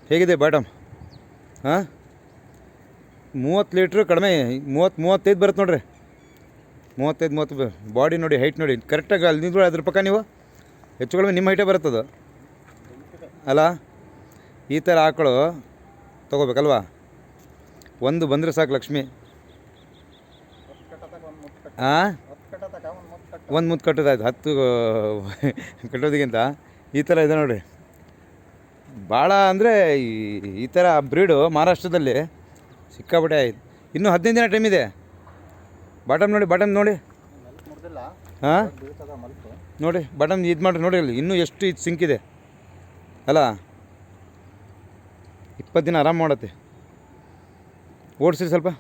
ಹೇಗಿದೆ ಬಾಟಮ್? ಹಾಂ, 30 ಲೀಟ್ರ್ ಕಡಿಮೆ, 35 ಬರುತ್ತೆ ನೋಡ್ರಿ. 35 ಬಾಡಿ ನೋಡಿ, ಹೈಟ್ ನೋಡಿ ಕರೆಕ್ಟಾಗಿ ಅಲ್ಲಿ ನಿಂತ್ಕೊಳ್ಳಿ. ಅದ್ರ ಪಕ್ಕ ನೀವು ಹೆಚ್ಚು ಕಡಿಮೆ ನಿಮ್ಮ ಹೈಟೇ ಬರುತ್ತದು ಅಲ್ಲ. ಈ ಥರ ಆಕಳು ತೊಗೋಬೇಕಲ್ವಾ? ಒಂದು ಬಂದರೆ ಸಾಕು ಲಕ್ಷ್ಮಿ. ಹಾಂ, ಒಂದು ಮುತ್ತು ಕಟ್ಟೋದಾಯ್ತು, 10 ಕಟ್ಟೋದಕ್ಕಿಂತ ಈ ಥರ ಇದೆ ನೋಡಿರಿ. ಭಾಳ ಅಂದರೆ ಈ ಥರ ಬ್ರೀಡು ಮಹಾರಾಷ್ಟ್ರದಲ್ಲಿ ಸಿಕ್ಕಾಪಟ್ಟೆ ಆಯ್ತು. ಇನ್ನೂ 15 ದಿನ ಟೈಮ್ ಇದೆ. ಬಾಟಮ್ ನೋಡಿ, ಬಾಟಮ್ ನೋಡಿ. ಹಾಂ ನೋಡಿ, ಬಾಟಮ್ ಇದು ಮಾಡಿರಿ ನೋಡಿ. ಅಲ್ಲಿ ಇನ್ನೂ ಎಷ್ಟು ಇದು ಸಿಂಕಿದೆ ಅಲ್ಲ. 20 ದಿನ ಆರಾಮ್ ಮಾಡತ್ತೆ. ಓಡಿಸ್ರಿ ಸ್ವಲ್ಪ.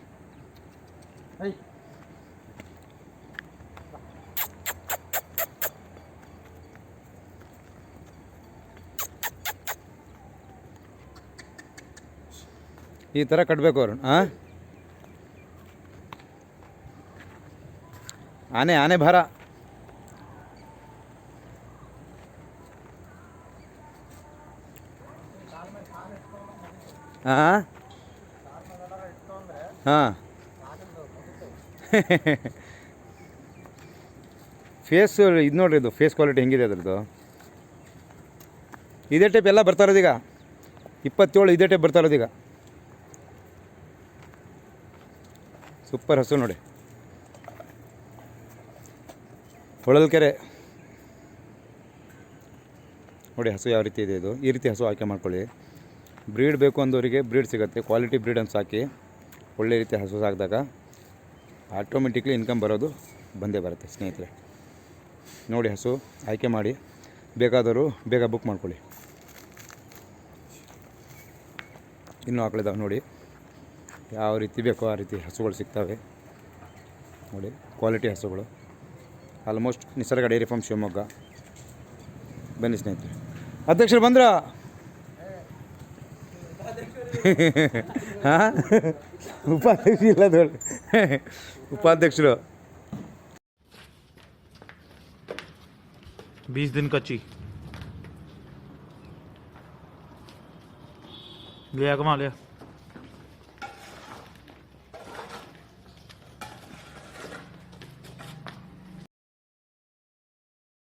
ಈ ಥರ ಕಟ್ಟಬೇಕು ಅವ್ರು. ಹಾಂ, ಆನೆ ಭಾರ. ಹಾಂ ಹಾಂ ಫೇಸ್ ಇದು ನೋಡಿರಿ, ಇದು ಫೇಸ್ ಕ್ವಾಲಿಟಿ ಹೆಂಗಿದೆ ಅದ್ರದ್ದು. ಇದೇ ಟೈಪ್ ಎಲ್ಲ ಬರ್ತಾ ಇರೋದೀಗ. 27 ಇದೇ ಟೈಪ್ ಬರ್ತಾ ಇರೋದೀಗ. ಸೂಪರ್ ಹಸು ನೋಡಿ, ಹೊಳಲ್ಕೆರೆ ನೋಡಿ ಹಸು ಯಾವ ರೀತಿ ಇದೆ. ಇದು ಈ ರೀತಿ ಹಸು ಆಯ್ಕೆ ಮಾಡ್ಕೊಳ್ಳಿ. ಬ್ರೀಡ್ ಬೇಕು ಅಂದವರಿಗೆ ಬ್ರೀಡ್ ಸಿಗುತ್ತೆ. ಕ್ವಾಲಿಟಿ ಬ್ರೀಡನ್ನು ಸಾಕಿ ಒಳ್ಳೆ ರೀತಿ ಹಸು ಸಾಕಿದಾಗ ಆಟೋಮೆಟಿಕ್ಲಿ ಇನ್ಕಮ್ ಬರೋದು ಬಂದೇ ಬರುತ್ತೆ ಸ್ನೇಹಿತರೆ. ನೋಡಿ ಹಸು ಆಯ್ಕೆ ಮಾಡಿ, ಬೇಕಾದವರು ಬೇಗ ಬುಕ್ ಮಾಡ್ಕೊಳ್ಳಿ. ಇನ್ನೂ ಆಕಳಿದಾವೆ ನೋಡಿ, ಯಾವ ರೀತಿ ಬೇಕೋ ಆ ರೀತಿ ಹಸುಗಳು ಸಿಗ್ತವೆ ನೋಡಿ. ಕ್ವಾಲಿಟಿ ಹಸುಗಳು ಆಲ್ಮೋಸ್ಟ್ ನಿಸರ್ಗ ಡೈರಿ ಫಾರ್ಮ್ ಶಿವಮೊಗ್ಗ. ಬನ್ನಿ ಸ್ನೇಹಿತರೆ. ಅಧ್ಯಕ್ಷರು ಬಂದ್ರ? ಹಾಂ, ಉಪಾಧ್ಯಕ್ಷರು ಇಲ್ಲ ನೋಡಿ. ಉಪಾಧ್ಯಕ್ಷರು 20 दिन कच्ची ले कमा लिया।